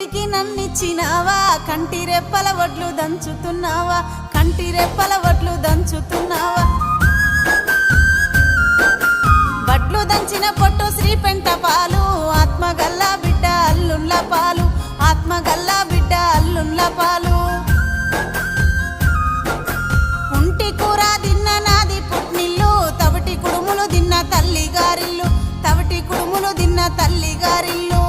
పుట్టింటికి నన్నిచ్చినావా కంటి రెప్పల వడ్లు దంచుతున్నావా కంటి రెప్పల వడ్లు దంచుతున్నావా వడ్లు దంచిన పొట్టు శ్రీ పెంట పాలు ఆత్మగల్లా బిడ్డ అల్లుళ్ళ పాలు ఆత్మగల్లా బిడ్డ అల్లుళ్ళ పాలు ఉంటి కూర తిన్న నాది పుట్నిల్లు తవిటి కుడుములు తిన్న తల్లి గారిల్లు తవిటి కుడుములు తిన్న తల్లి గారిల్లు